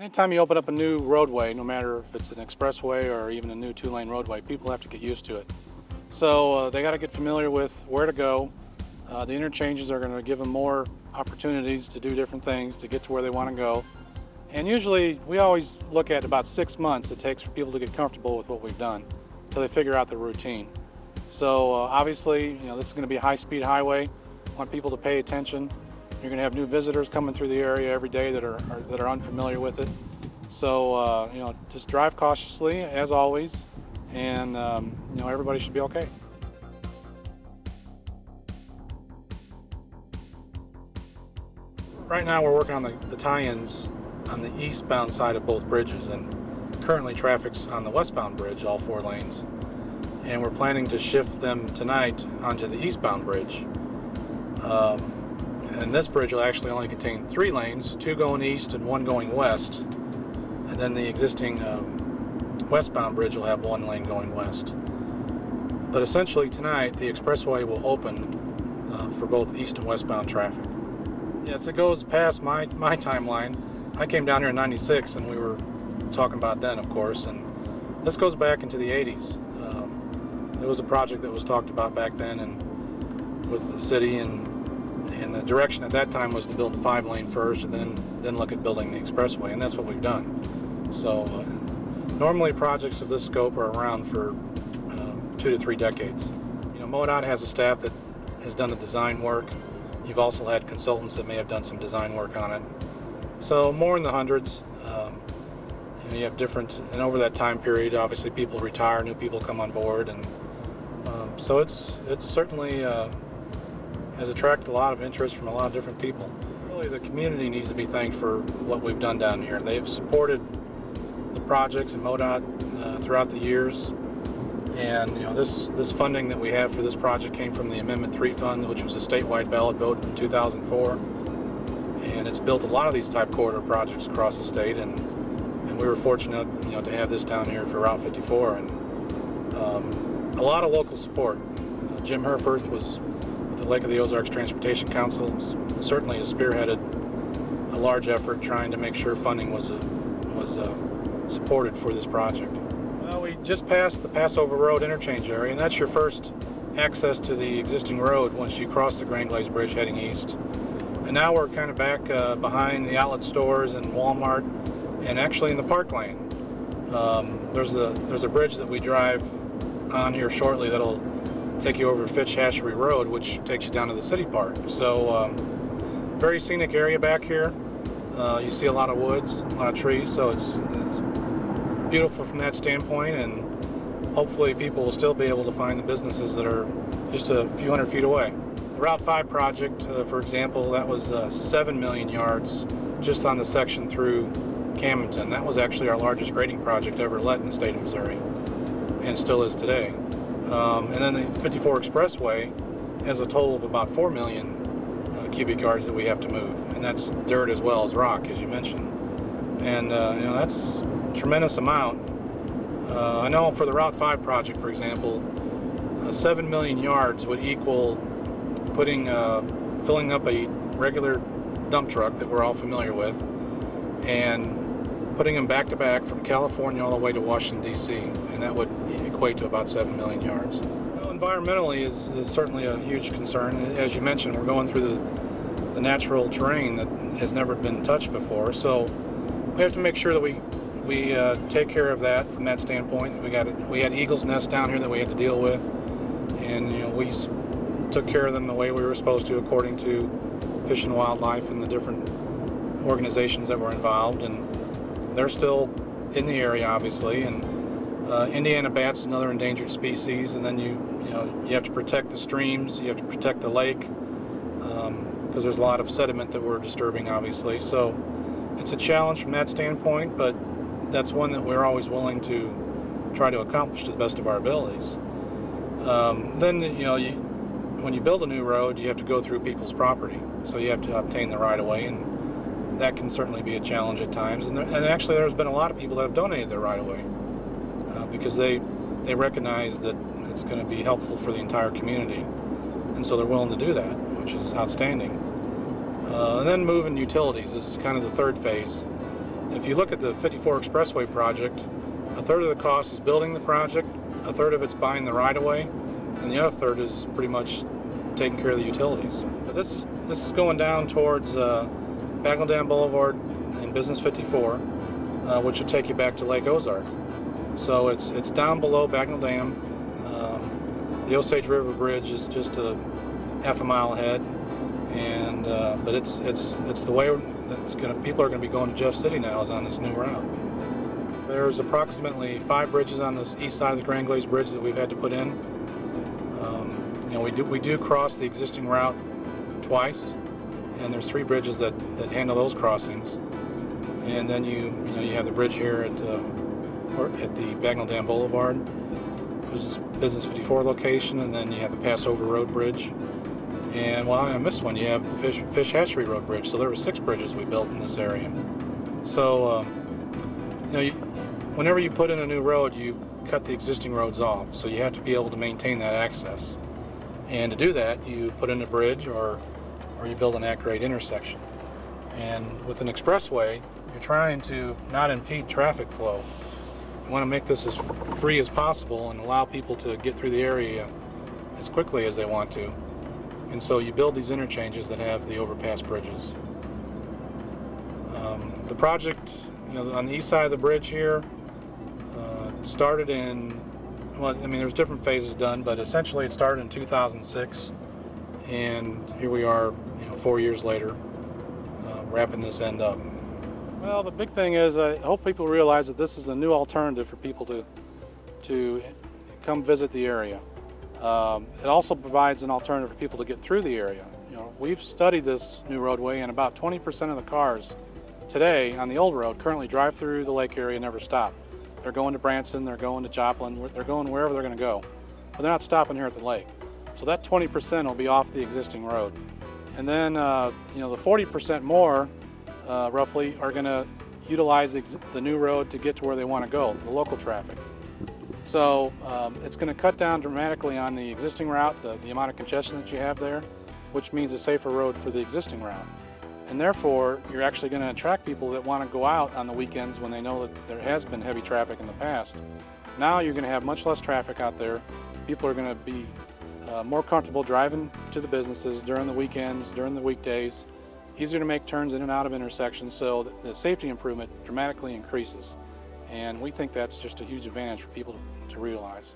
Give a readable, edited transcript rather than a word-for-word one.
Anytime you open up a new roadway, no matter if it's an expressway or even a new two-lane roadway, people have to get used to it. So they got to get familiar with where to go. The interchanges are going to give them more opportunities to do different things to get to where they want to go. And usually, we always look at about 6 months it takes for people to get comfortable with what we've done until they figure out the routine. So obviously, this is going to be a high-speed highway. I want people to pay attention. You're going to have new visitors coming through the area every day that are unfamiliar with it. So just drive cautiously as always, and everybody should be okay. Right now we're working on the tie-ins on the eastbound side of both bridges, and currently traffic's on the westbound bridge, all 4 lanes, and we're planning to shift them tonight onto the eastbound bridge. And this bridge will actually only contain 3 lanes, 2 going east and 1 going west. And then the existing westbound bridge will have 1 lane going west. But essentially tonight, the expressway will open for both east and westbound traffic. Yes, it goes past my timeline. I came down here in '96, and we were talking about then, of course, and this goes back into the '80s. There was a project that was talked about back then and with the city, and the direction at that time was to build the 5-lane first and then look at building the expressway, and that's what we've done. So normally projects of this scope are around for 2 to 3 decades. MoDOT has a staff that has done the design work. You've also had consultants that may have done some design work on it. So more in the hundreds. You have different, and over that time period, obviously people retire, new people come on board, and so it's certainly has attracted a lot of interest from a lot of different people. Really, the community needs to be thanked for what we've done down here. They've supported the projects in MoDOT throughout the years, and this funding that we have for this project came from the Amendment 3 fund, which was a statewide ballot vote in 2004, and it's built a lot of these type corridor projects across the state, and we were fortunate to have this down here for Route 54, and a lot of local support. Jim Herperth was the Lake of the Ozarks Transportation Council certainly has spearheaded a large effort trying to make sure funding was supported for this project. Well, we just passed the Passover Road interchange area, and that's your first access to the existing road once you cross the Grand Glaze Bridge heading east. And now we're kind of back behind the outlet stores and Walmart, and actually in the park lane. There's a bridge that we drive on here shortly that'll take you over Fitch Hatchery Road, which takes you down to the city park. So very scenic area back here. You see a lot of woods, a lot of trees, so it's beautiful from that standpoint, and hopefully people will still be able to find the businesses that are just a few hundred feet away. The Route 5 project, for example, that was 7 million yards just on the section through Camdenton. That was actually our largest grading project ever let in the state of Missouri, and still is today. And then the 54 Expressway has a total of about 4 million cubic yards that we have to move, and that's dirt as well as rock, as you mentioned. And that's a tremendous amount. I know for the Route 5 project, for example, 7 million yards would equal filling up a regular dump truck that we're all familiar with, and putting them back to back from California all the way to Washington, D.C., and that would equate to about 7 million yards. Well, environmentally is certainly a huge concern. As you mentioned, we're going through the natural terrain that has never been touched before, so we have to make sure that we take care of that from that standpoint. We had eagle's nests down here that we had to deal with, and we took care of them the way we were supposed to according to Fish and Wildlife and the different organizations that were involved, and they're still in the area, obviously. And Indiana bat's another endangered species, and then you have to protect the streams, you have to protect the lake, because there's a lot of sediment that we're disturbing, obviously. So it's a challenge from that standpoint, but that's one that we're always willing to try to accomplish to the best of our abilities. Then when you build a new road, you have to go through people's property, so you have to obtain the right-of-way, and that can certainly be a challenge at times. And actually, there's been a lot of people that have donated their right-of-way because they recognize that it's going to be helpful for the entire community, and so they're willing to do that, which is outstanding. And then moving utilities is kind of the third phase. if you look at the 54 Expressway project, a third of the cost is building the project, a third of it's buying the right-of-way, and the other third is pretty much taking care of the utilities. But this is going down towards Bagnell Dam Boulevard and Business 54, which will take you back to Lake Ozark. So it's down below Bagnell Dam. The Osage River Bridge is just a half a mile ahead, and but it's the way people are going to be going to Jeff City now is on this new route. There's approximately 5 bridges on this east side of the Grand Glaze Bridge that we've had to put in. You know, we do cross the existing route twice, and there's 3 bridges that handle those crossings. And then you have the bridge here at the Bagnell Dam Boulevard, which is Business 54 location, and then you have the Passover Road Bridge. And well, I missed one. You have Fish Hatchery Road Bridge. So there were 6 bridges we built in this area. So you know, whenever you put in a new road, you cut the existing roads off. So you have to be able to maintain that access. And to do that, you put in a bridge or you build an at-grade intersection. And with an expressway, you're trying to not impede traffic flow. You want to make this as free as possible and allow people to get through the area as quickly as they want to. And so you build these interchanges that have the overpass bridges. The project, you know, on the east side of the bridge here, started in, well, I mean, there's different phases done, but essentially it started in 2006, and here we are, you know, 4 years later, wrapping this end up. Well, the big thing is, I hope people realize that this is a new alternative for people to come visit the area. It also provides an alternative for people to get through the area. You know, we've studied this new roadway, and about 20% of the cars today on the old road currently drive through the lake area and never stop. They're going to Branson, they're going to Joplin, they're going wherever they're going to go, but they're not stopping here at the lake. So that 20% will be off the existing road. And then, you know, the 40% more, roughly, are going to utilize the new road to get to where they want to go, the local traffic. So it's going to cut down dramatically on the existing route, the amount of congestion that you have there, which means a safer road for the existing route. And therefore, you're actually going to attract people that want to go out on the weekends when they know that there has been heavy traffic in the past. Now you're going to have much less traffic out there. People are going to be more comfortable driving to the businesses during the weekends, during the weekdays. Easier to make turns in and out of intersections, so the safety improvement dramatically increases. And we think that's just a huge advantage for people to realize.